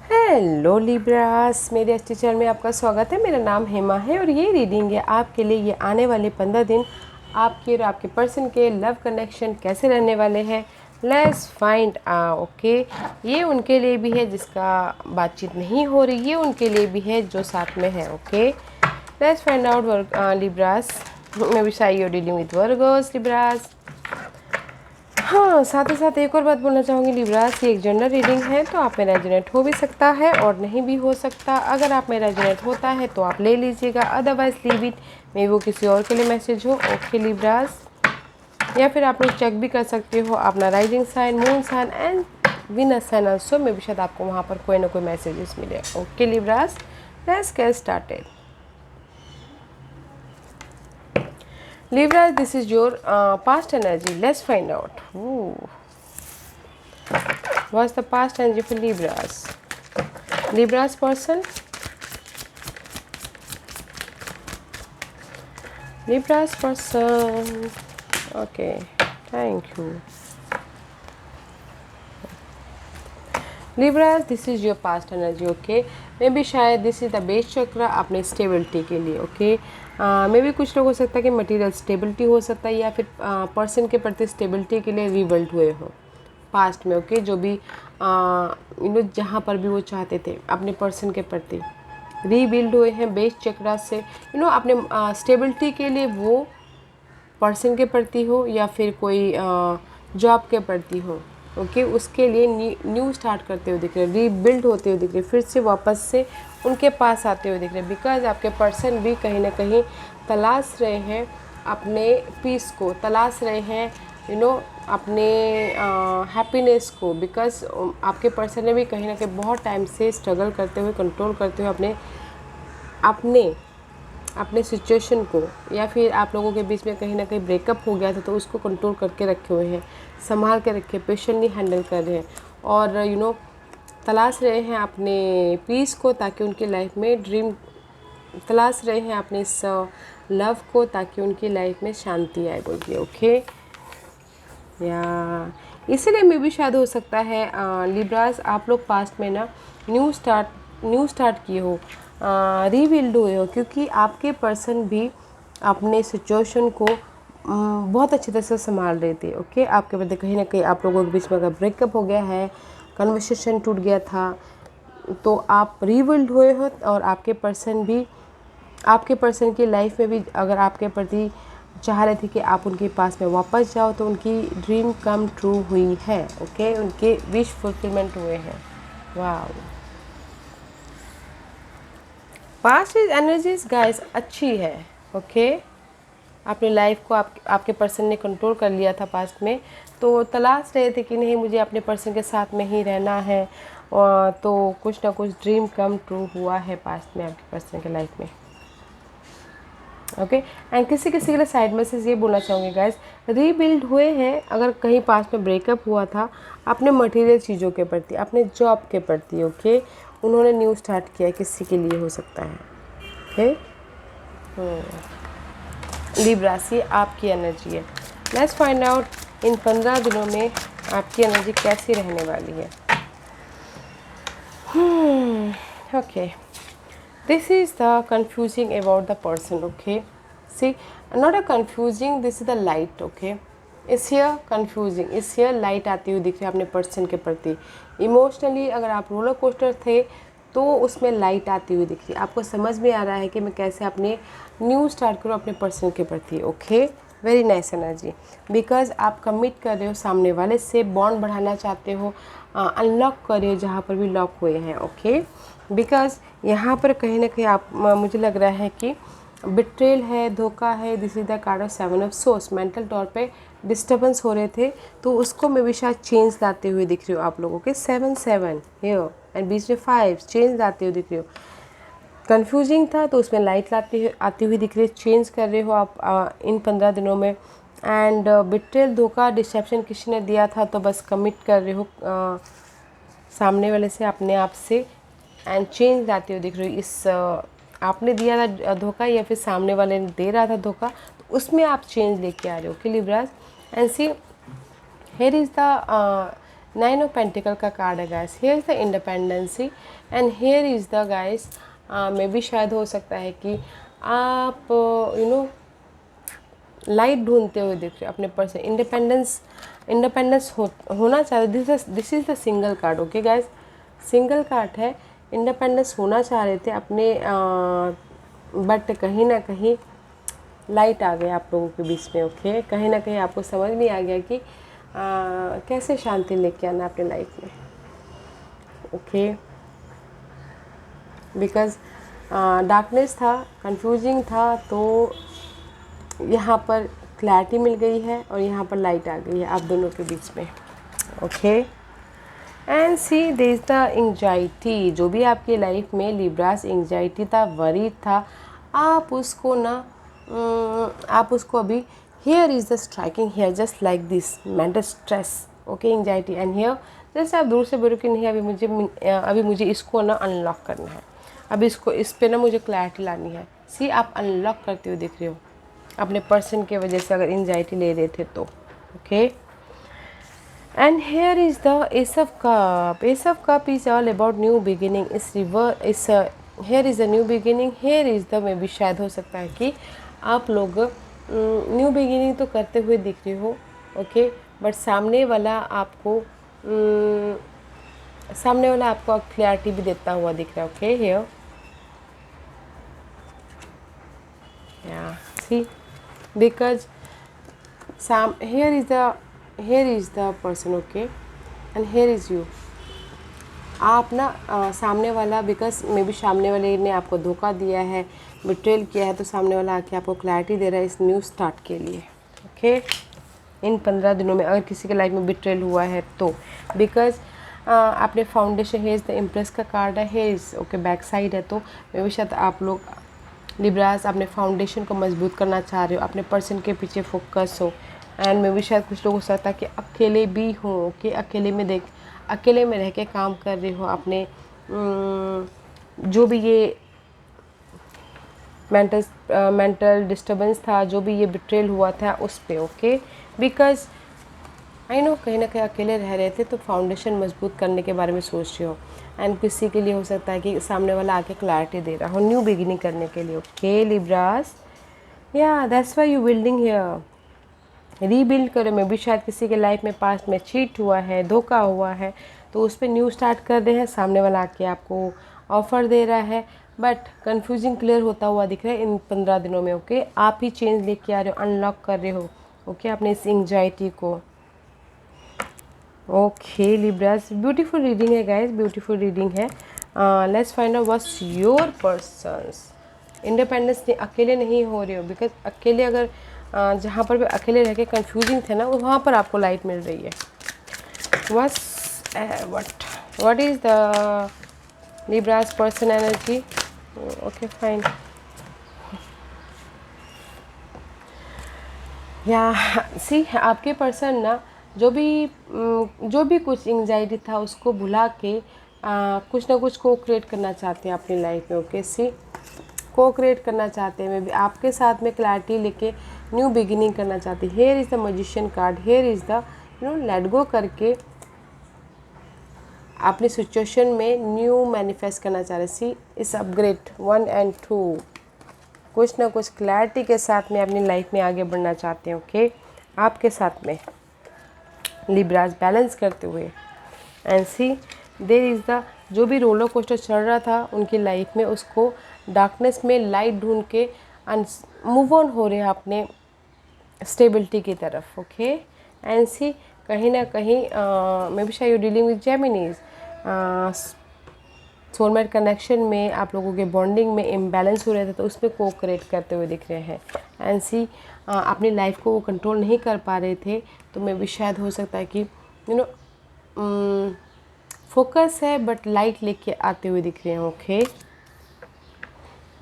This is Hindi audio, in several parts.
हेलो लिब्रास, मेरे अच्छे चैनल में आपका स्वागत है। मेरा नाम हेमा है और ये रीडिंग है आपके लिए। ये आने वाले 15 दिन आपके और आपके पर्सन के लव कनेक्शन कैसे रहने वाले हैं। Let's find okay. ये उनके लिए भी है जिसका बातचीत नहीं हो रही, ये उनके लिए भी है जो साथ में है। Okay, let's find out Libras. Maybe शायद you dealing with Virgos Libras. हाँ, साथ ही साथ एक और बात बोलना चाहूँगी लिब्रास, ये एक जनरल रीडिंग है तो आप में रेजोनेट हो भी सकता है और नहीं भी हो सकता। अगर आप में रेजोनेट होता है तो आप ले लीजिएगा, अदरवाइज लीव इट। मे वो किसी और के लिए मैसेज हो। ओके लिब्रास, या फिर आप लोग चेक भी कर सकते हो अपना rising sign, moon sign and Venus sign also. Maybe शायद आपको वहाँ पर कोई ना कोई मैसेजेस मिले। Okay Libras, let's get started. Libra, this is your past energy. Let's find out. Ooh. What's the past energy for Libras? Libras person? Libras person. Okay, thank you. Libras, this is your past energy. Okay, maybe शायद this is the base chakra अपने stability के लिए. Okay, मे भी कुछ लोग हो सकता है कि मटेरियल स्टेबिलिटी हो सकता है या फिर पर्सन के प्रति स्टेबिलिटी के लिए रिवल्ट हुए हो पास्ट में। ओके, जो भी जहाँ पर भी वो चाहते थे अपने पर्सन के प्रति रीबिल्ड हुए हैं बेस चक्रा से। अपने स्टेबिलिटी के लिए वो पर्सन के प्रति हो या फिर कोई जॉब के प्रति हो। ओके, उसके लिए न्यू स्टार्ट करते हुए दिख रहे, रीबिल्ड होते हुए दिख रहे, फिर से वापस से उनके पास आते हुए दिख रहे। बिकॉज आपके पर्सन भी कहीं ना कहीं तलाश रहे हैं अपने पीस को, तलाश रहे हैं अपने हैप्पीनेस को। बिकॉज आपके पर्सन ने भी कहीं ना कहीं बहुत टाइम से स्ट्रगल करते हुए, कंट्रोल करते हुए अपने अपने अपने सिचुएशन को, या फिर आप लोगों के बीच में कहीं ना कहीं ब्रेकअप हो गया था तो उसको कंट्रोल करके रखे हुए हैं, संभाल के रखे, पेशेंटली हैंडल कर रहे हैं और तलाश रहे हैं अपने पीस को ताकि उनकी लाइफ में ड्रीम, तलाश रहे हैं अपने इस लव को ताकि उनकी लाइफ में शांति आए बोलिए। ओके, या इसीलिए मे भी शायद हो सकता है लिब्रास आप लोग पास्ट में ना न्यू स्टार्ट किए हो, रीबिल्ड हुए हो, क्योंकि आपके पर्सन भी अपने सिचुएशन को बहुत अच्छी तरह से संभाल रहे थे। ओके, आपके बदले कहीं ना कहीं आप लोगों के बीच में अगर ब्रेकअप हो गया है, कन्वर्सेशन टूट गया था, तो आप रीबिल्ड हुए हो और आपके पर्सन भी, आपके पर्सन की लाइफ में भी अगर आपके प्रति चाह रहे थे कि आप उनके पास में वापस जाओ तो उनकी ड्रीम कम ट्रू हुई है। ओके, उनके विश फुलफिलमेंट हुए हैं। वाह, पास्ट एनर्जीज गाइस अच्छी है। ओके, अपनी लाइफ को आपके पर्सन ने कंट्रोल कर लिया था पास्ट में, तो तलाश रहे थे कि नहीं मुझे अपने पर्सन के साथ में ही रहना है, और तो कुछ ना कुछ ड्रीम कम ट्रू हुआ है पास्ट में आपके पर्सन के लाइफ में। ओके, एंड किसी किसी के लिए साइड मैसेज ये बोलना चाहूँगी गाइस, रीबिल्ड हुए हैं अगर कहीं पास्ट में ब्रेकअप हुआ था अपने मटेरियल चीज़ों के प्रति, अपने जॉब के प्रति। ओके, उन्होंने न्यू स्टार्ट किया है, किसी के लिए हो सकता है। ओके, लिब्रास, ये आपकी एनर्जी है। लेट्स फाइंड आउट इन 15 दिनों में आपकी एनर्जी कैसी रहने वाली है। Okay, this is the confusing about the person. Okay, see, not a confusing, this is the light. Okay, is here confusing, is here light आती हुई दिख रही है अपने पर्सन के प्रति। इमोशनली अगर आप रोलर कोस्टर थे तो उसमें लाइट आती हुई दिख रही है, आपको समझ में आ रहा है कि मैं कैसे अपने न्यू स्टार्ट करूँ अपने पर्सन के प्रति। Okay, very nice energy, because आप कमिट कर रहे हो, सामने वाले से बॉन्ड बढ़ाना चाहते हो, अनलॉक कर रहे हो जहाँ पर भी लॉक हुए हैं। ओके, बिकॉज यहाँ पर कहीं ना कहीं आप, मुझे लग रहा है कि बिट्रेल है, धोखा है। This is the card of 7 of source. Mental तौर पे डिस्टर्बेंस हो रहे थे तो उसको मैं भी शायद चेंज लाते हुए दिख रही हो आप लोगों के। 7 हियर एंड बीच में 5 चेंज लाते हुए दिख रही हो। कंफ्यूजिंग था तो उसमें लाइट आती हुई दिख रही है, चेंज कर रहे हो आप इन 15 दिनों में। एंड बिट्रेल, धोखा, डिसेप्शन किसी ने दिया था तो बस कमिट कर रहे हो सामने वाले से, अपने आप से, एंड चेंज लाते हुए दिख रही हो। इस आपने दिया था धोखा या फिर सामने वाले ने दे रहा था धोखा, तो उसमें आप चेंज लेके आ रहे हो। Okay Libras, and see here is the nine of pentacle का कार्ड है guys. Here is the independency and here is the guys maybe शायद हो सकता है कि आप लाइट ढूंढते हुए दिख रहे हो अपने पर्सन। इंडिपेंडेंस होना चाह रहे। This is the single card. Okay guys, single card है। इंडिपेंडेंस होना चाह रहे थे अपने, बट कहीं ना कहीं लाइट आ गया आप लोगों के बीच में। ओके, कहीं ना कहीं आपको समझ नहीं आ गया कि कैसे शांति लेके आना अपने लाइफ में। ओके, बिकॉज डार्कनेस था, कंफ्यूजिंग था, तो यहाँ पर क्लैरिटी मिल गई है और यहाँ पर लाइट आ गई है आप दोनों के बीच में। Okay, and see there is the anxiety. जो भी आपकी लाइफ में लिब्रास एंग्जाइटी था, वरी था, आप उसको अभी here is the striking here just like this mental stress. Okay, anxiety and here जैसे आप दूर से बोलो कि नहीं अभी मुझे इसको ना अनलॉक करना है, अभी इस पे ना मुझे क्लैरिटी लानी है। सी आप अनलॉक करते हुए दिख रहे हो अपने पर्सन के वजह से, अगर एंग्जाइटी ले रहे थे तो। Okay, and here is the ace of cup. Ace of cup is all about new beginning. Here is a new beginning. Here is the maybe शायद हो सकता है कि आप लोग न्यू बिगिनिंग तो करते हुए दिख रहे हो। ओके, बट सामने वाला आपको क्लैरिटी भी देता हुआ दिख रहा है। Okay, here see because here is the person. Okay, and here is you. आप ना सामने वाला, बिकॉज मे बी सामने वाले ने आपको धोखा दिया है, बिट्रेल किया है, तो सामने वाला आके आपको क्लैरिटी दे रहा है इस न्यू स्टार्ट के लिए। ओके, इन 15 दिनों में अगर किसी के लाइफ में बिट्रेल हुआ है तो, बिकॉज आपने foundation, here is the impress का कार्ड है, here is okay back side है, तो मे बी शायद आप लोग लिब्रास अपने फाउंडेशन को मजबूत करना चाह रहे हो, अपने पर्सन के पीछे फोकस हो। एंड मे बी शायद कुछ लोगों को लगता है कि अकेले भी हो, कि अकेले में रह के काम कर रहे हो अपने जो भी ये मेंटल डिस्टर्बेंस था, जो भी ये बिट्रेल हुआ था उस पे। ओके, बिकॉज आई नो कहीं ना कहीं अकेले रह रहे थे तो फाउंडेशन मजबूत करने के बारे में सोच रहे हो। एंड किसी के लिए हो सकता है कि सामने वाला आके क्लैरिटी दे रहा हो न्यू बिगिनिंग करने के लिए। ओके लिब्रास, या that's why you building here, rebuild करो। मे भी शायद किसी के लाइफ में पास्ट में चीट हुआ है, धोखा हुआ है, तो उस पर न्यू स्टार्ट कर रहे हैं। सामने वाला आके आपको ऑफ़र दे रहा है, बट कन्फ्यूजिंग क्लियर होता हुआ दिख रहा है इन 15 दिनों में। ओके, आप ही चेंज लेके आ रहे हो, अनलॉक कर रहे हो। ओके, अपने इस एंग्जाइटी को। ओके लिब्रास, ब्यूटीफुल रीडिंग है गाइस, ब्यूटीफुल रीडिंग है। Let's find out what's your persons. Independence अकेले नहीं हो रहे हो, बिकॉज अकेले अगर जहाँ पर भी अकेले रह के कन्फ्यूजिंग थे ना, वहाँ पर आपको लाइट मिल रही है। what is the Libra's person energy? Okay, fine. सी आपके पर्सन ना जो भी कुछ एंग्जाइटी था उसको भुला के कुछ ना कुछ को क्रिएट करना चाहते हैं अपनी लाइफ में। ओके, सी को क्रिएट करना चाहते हैं, मे बी आपके साथ में क्लैरिटी लेके न्यू बिगिनिंग करना चाहते हैं। Here is the magician card, here is the let go करके अपनी सिचुएशन में न्यू मैनिफेस्ट करना चाह रहे। सी इस अपग्रेड 1 and 2 कुछ ना कुछ क्लैरिटी के साथ में अपनी लाइफ में आगे बढ़ना चाहते हैं। ओके, आपके साथ में लिब्रास बैलेंस करते हुए। And see there is the जो भी रोलर कोस्टर चल रहा था उनकी लाइफ में, उसको डार्कनेस में लाइट ढूंढ के मूव ऑन हो रहे हैं अपने स्टेबिलिटी की तरफ। ओके, एंड सी कहीं ना कहीं मे बी शायद you dealing with Geminis, soulmate connection में आप लोगों के बॉन्डिंग में इम्बैलेंस हो रहे थे, तो उसमें को क्रिएट करते हुए दिख रहे हैं। एंड सी अपनी लाइफ को वो कंट्रोल नहीं कर पा रहे थे, तो मे बी शायद हो सकता है कि फोकस है बट लाइट लेके आते हुए दिख रहे हैं। ओके,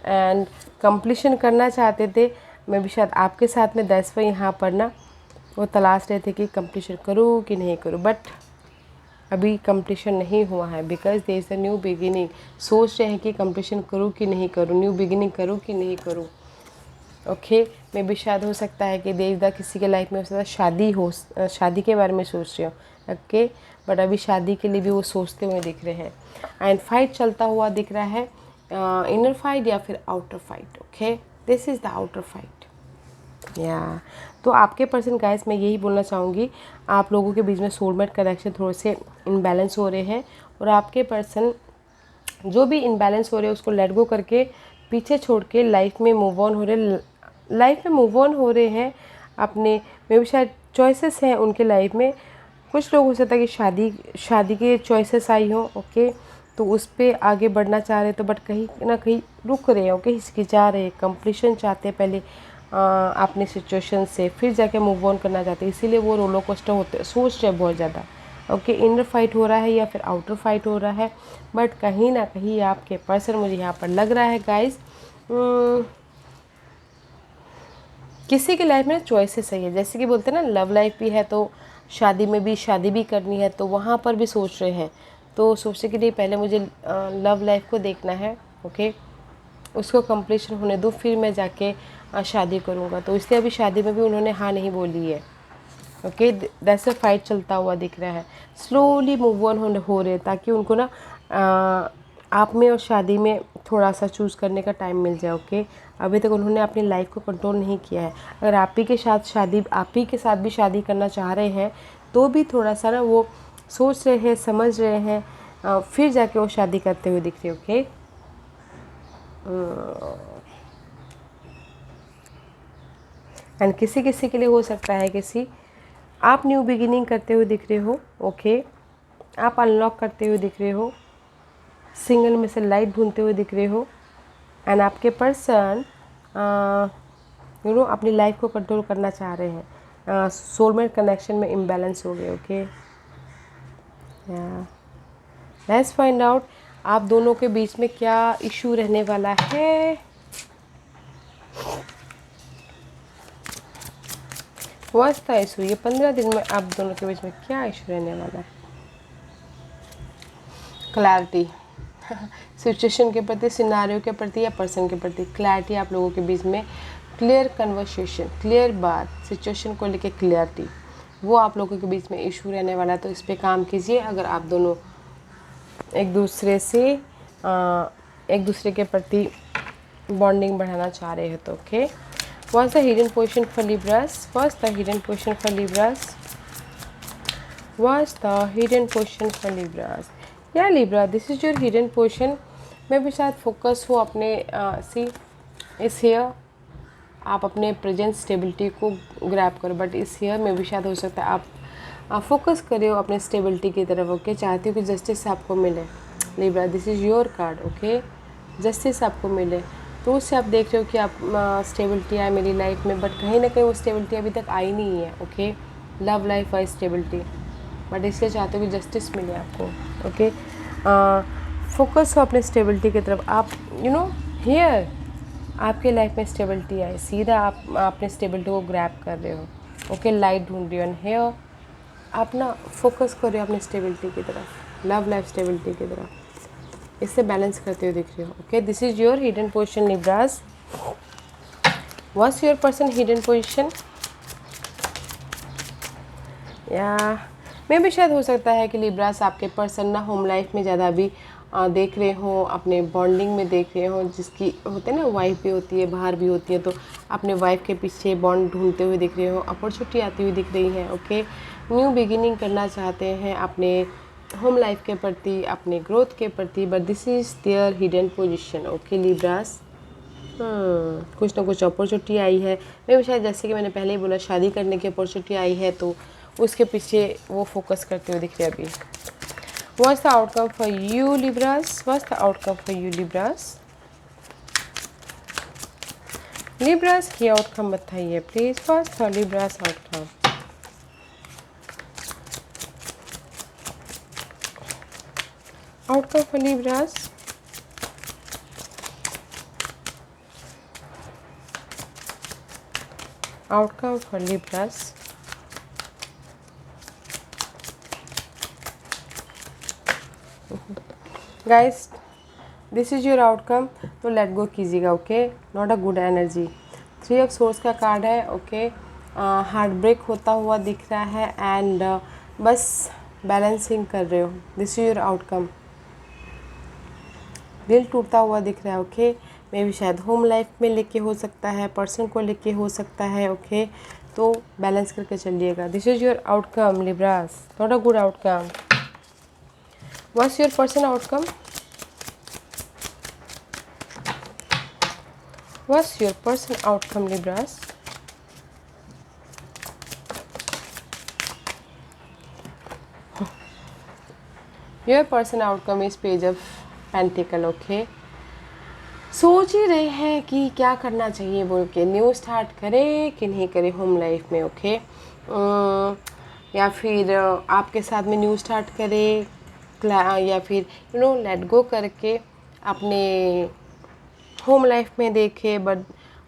एंड कंप्लीशन करना चाहते थे, मे बी शायद आपके साथ में 10 यहाँ पर ना वो तलाश रहे थे कि कंप्लीशन करूँ कि नहीं करूँ, बट अभी कंप्लीशन नहीं हुआ है because there is a new beginning. सोच रहे हैं कि कंप्लीशन करूँ कि नहीं करूँ, न्यू बिगिनिंग करूँ कि नहीं करूँ। ओके, मे बी शायद हो सकता है कि देर किसी के लाइफ में हो सकता है शादी के बारे में सोच रहे हो। ओके, बट अभी शादी के लिए भी वो सोचते हुए दिख रहे हैं। एंड फाइट चलता हुआ दिख रहा है, इनर फाइट या फिर outer fight. Okay, this is the outer fight. या तो आपके पर्सन गाइस, मैं यही बोलना चाहूँगी, आप लोगों के बीच में सोलमेट कनेक्शन थोड़े से इनबैलेंस हो रहे हैं, और आपके पर्सन जो भी इनबैलेंस हो रहे हैं उसको लेट गो करके पीछे छोड़ के लाइफ में मूव ऑन हो रहे हैं अपने। में भी शायद चॉइसेस हैं उनके लाइफ में। कुछ लोग हो सकता है कि शादी के चॉइसेस आई हो, ओके, तो उस पर आगे बढ़ना चाह रहे हैं, तो बट कहीं ना कहीं रुक रहे हैं, ओके, हिचकिचा रहे हैं, कंप्लीशन चाहते हैं पहले अपनी सिचुएशन से, फिर जाके मूव ऑन करना चाहते हैं, इसीलिए वो रोलर कोस्टर होते सोच रहे हैं बहुत ज़्यादा। ओके, इनर फाइट हो रहा है या फिर आउटर फाइट हो रहा है, बट कहीं ना कहीं आपके पर्सन, मुझे यहाँ पर लग रहा है गाइज, किसी की लाइफ में चॉइसेस सही है। जैसे कि बोलते हैं ना, लव लाइफ भी है तो शादी में भी शादी भी करनी है, तो वहाँ पर भी सोच रहे हैं, तो सोचने के लिए पहले मुझे लव लाइफ को देखना है, ओके, उसको कंप्लीशन होने दो, फिर मैं जाके शादी करूँगा। तो इसलिए अभी शादी में भी उन्होंने हाँ नहीं बोली है। ओके, दैट्स अ फाइट चलता हुआ दिख रहा है। स्लोली मूव ऑन हो रहे, ताकि उनको ना आप में और शादी में थोड़ा सा चूज़ करने का टाइम मिल जाए। ओके, अभी तक उन्होंने अपनी लाइफ को कंट्रोल नहीं किया है। अगर आप ही के साथ भी शादी करना चाह रहे हैं, तो भी थोड़ा सा ना वो सोच रहे हैं, समझ रहे हैं, फिर जाके वो शादी करते हुए दिख रहे। ओके, एंड किसी के लिए हो सकता है आप न्यू बिगिनिंग करते हुए दिख रहे हो। ओके, आप अनलॉक करते हुए दिख रहे हो, सिंगल में से लाइट ढूंढते हुए दिख रहे हो, एंड आपके पर्सन अपनी लाइफ को कंट्रोल करना चाह रहे हैं। सोलमेट कनेक्शन में इम्बैलेंस हो गए। ओके, लेट्स फाइंड आउट आप दोनों के बीच में क्या इशू रहने वाला है। वास्ता इशू, ये 15 दिन में आप दोनों के बीच में क्या इशू रहने वाला है। क्लैरिटी सिचुएशन के प्रति, सिनारियो के प्रति या पर्सन के प्रति क्लैरिटी आप लोगों के बीच में, क्लियर कन्वर्सेशन, क्लियर बात, सिचुएशन को लेके क्लियरिटी, वो आप लोगों के बीच में इशू रहने वाला है। तो इस पे काम कीजिए अगर आप दोनों एक दूसरे के प्रति बॉन्डिंग बढ़ाना चाह रहे हैं तो। Okay, what's the hidden position for Libras, what's the hidden position for Libras, what's the hidden position for Libras. या Libra, this is your hidden position. मैं भी शायद फोकस हो अपने इस हेयर, आप अपने प्रेजेंट स्टेबिलिटी को ग्रैब करो, बट इस हेयर में भी शायद हो सकता है आप फोकस करे हो अपने स्टेबिलिटी की तरफ। ओके, चाहती हो कि जस्टिस आपको मिले Libra, this is your card. Okay, justice आपको मिले, तो उससे आप देख रहे हो कि आप स्टेबिलिटी आए मेरी लाइफ में, बट कहीं ना कहीं वो स्टेबिलिटी अभी तक आई नहीं है। ओके, लव लाइफ है स्टेबिलिटी, बट इसलिए चाहते हो कि जस्टिस मिले आपको। ओके, फोकस हो अपने स्टेबिलिटी की तरफ। आप हियर आपके लाइफ में स्टेबिलिटी आए, सीधा आप अपने स्टेबिलिटी को ग्रैब कर रहे हो। ओके, लाइट ढूंढ रही हो, एंड हियर आप ना फोकस कर रहे हो अपनी स्टेबिलिटी की तरफ, लव लाइफ स्टेबिलिटी की तरफ, इससे बैलेंस करते हुए दिख रहे हो। Okay, this is your hidden position Libras. What's your person hidden position. या मैं भी शायद हो सकता है कि लिब्रास आपके पर्सन ना होम लाइफ में ज़्यादा अभी देख रहे हो, अपने बॉन्डिंग में देख रहे हो, जिसकी होते हैं ना वाइफ भी होती है, बाहर भी होती है, तो अपने वाइफ के पीछे बॉन्ड ढूंढते हुए दिख रहे हो, अपॉर्चुनिटी आती हुई दिख रही है। ओके, न्यू बिगिनिंग करना चाहते हैं अपने होम लाइफ के प्रति, अपने ग्रोथ के प्रति, but this is their hidden position. Okay Libras, कुछ ना कुछ अपॉर्चुनिटी आई है। मैं भी शायद, जैसे कि मैंने पहले ही बोला, शादी करने की अपॉर्चुनिटी आई है, तो उसके पीछे वो फोकस करते हुए दिख रहे हैं अभी। What's the outcome for you Libras? What's the outcome for you Libras? Libras की आउटकम बताइए please. What's the Libras outcome? Outcome for Libras. Outcome for Libras. Guys, this is your outcome, तो लेट गो कीजिएगा। Okay, not a good energy. 3 of source का कार्ड है। ओके, हार्ट ब्रेक होता हुआ दिख रहा है, एंड बस बैलेंसिंग कर रहे हो, दिस इज योर आउटकम। दिल टूटता हुआ दिख रहा है, ओके। मे भी शायद होम लाइफ में लेके हो सकता है, पर्सन को लेके हो सकता है, ओके। तो बैलेंस करके चलिएगा। This is your outcome Libras, not a good outcome. What's your person outcome? What's your person outcome Libras? Your person outcome is page of pentacle, okay. सोच ही रहे हैं कि क्या करना चाहिए बोल के, न्यू स्टार्ट करें कि नहीं करें होम लाइफ में, ओके। या फिर आपके साथ में न्यू स्टार्ट करें, या फिर लेट गो करके अपने होम लाइफ में देखे। बट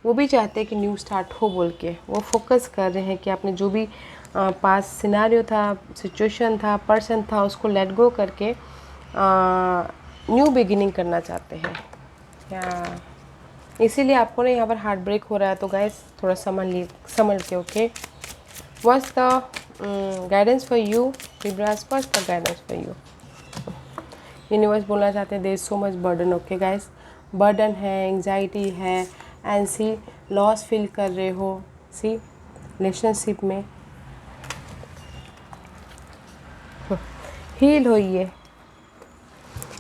वो भी चाहते हैं कि न्यू स्टार्ट हो बोल के, वो फोकस कर रहे हैं कि आपने जो भी पास सिनारियो था, सिचुएशन था, पर्सन था, उसको लेट गो करके न्यू बिगिनिंग करना चाहते हैं। या इसीलिए आपको ना यहाँ पर हार्ट ब्रेक हो रहा है। तो गाइस थोड़ा संभल के, okay. What's the guidance for you Libras? What's the guidance for you? Universe बोलना चाहते हैं there is so much burden, okay guys. Burden है, एंजाइटी है, एंड सी लॉस फील कर रहे हो, सी रिलेशनशिप में। हील होइए।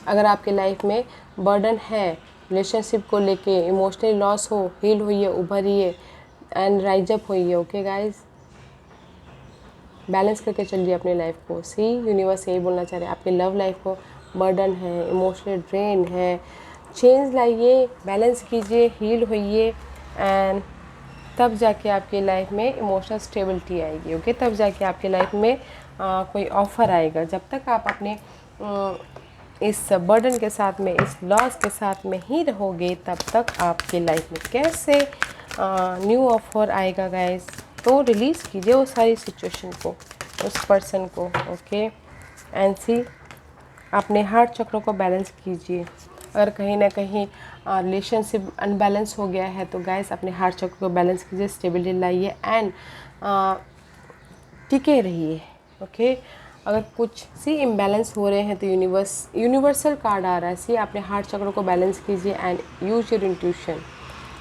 अगर आपके लाइफ में बर्डन है रिलेशनशिप को लेके, इमोशनली लॉस हो, हील होइए, उभरिए एंड राइज अप होइए, ओके गाइस। बैलेंस करके चलिए अपनी लाइफ को। सी यूनिवर्स यही बोलना चाह रहे हैं, आपके लव लाइफ को बर्डन है, इमोशनल ड्रेन है, चेंज लाइए, बैलेंस कीजिए, हील होइए, एंड तब जाके आपकी लाइफ में इमोशनल स्टेबिलिटी आएगी, ओके। तब जाके आपकी लाइफ में कोई ऑफ़र आएगा। जब तक आप अपने इस बर्डन के साथ में, इस लॉस के साथ में ही रहोगे, तब तक आपके लाइफ में कैसे न्यू ऑफ़र आएगा गाइस। तो रिलीज़ कीजिए वो सारी सिचुएशन को, उस पर्सन को, ओके। एंड सी अपने हार्ट चक्रों को बैलेंस कीजिए। अगर कहीं ना कहीं रिलेशनशिप अनबैलेंस हो गया है तो गाइस अपने हार्ट चक्र को बैलेंस कीजिए, स्टेबिलिटी लाइए एंड टिके रहिए, ओके। अगर कुछ सी इम्बैलेंस हो रहे हैं तो यूनिवर्सल कार्ड आ रहा है, सी अपने हार्ट चक्र को बैलेंस कीजिए and use your intuition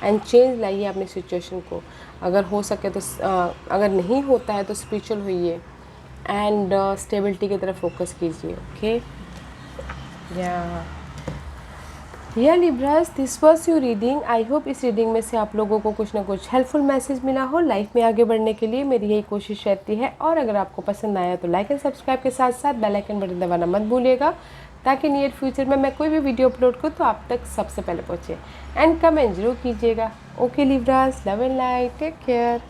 and change लाइए अपनी सिचुएशन को। अगर हो सके तो अगर नहीं होता है तो स्पिरिचुअल होइए एंड स्टेबिलिटी की तरफ फोकस कीजिए, ओके। या Libras, this was your reading. I hope इस रीडिंग में से आप लोगों को कुछ ना कुछ हेल्पफुल मैसेज मिला हो। लाइफ में आगे बढ़ने के लिए मेरी यही कोशिश रहती है। और अगर आपको पसंद आया तो लाइक एंड सब्सक्राइब के साथ साथ बेल आइकन बटन दबाना मत भूलिएगा, ताकि नियर फ्यूचर में मैं कोई भी वीडियो अपलोड करूँ तो आप तक सबसे पहले पहुँचे। एंड कमेंट जरूर कीजिएगा। Okay Libras, love and light, take care.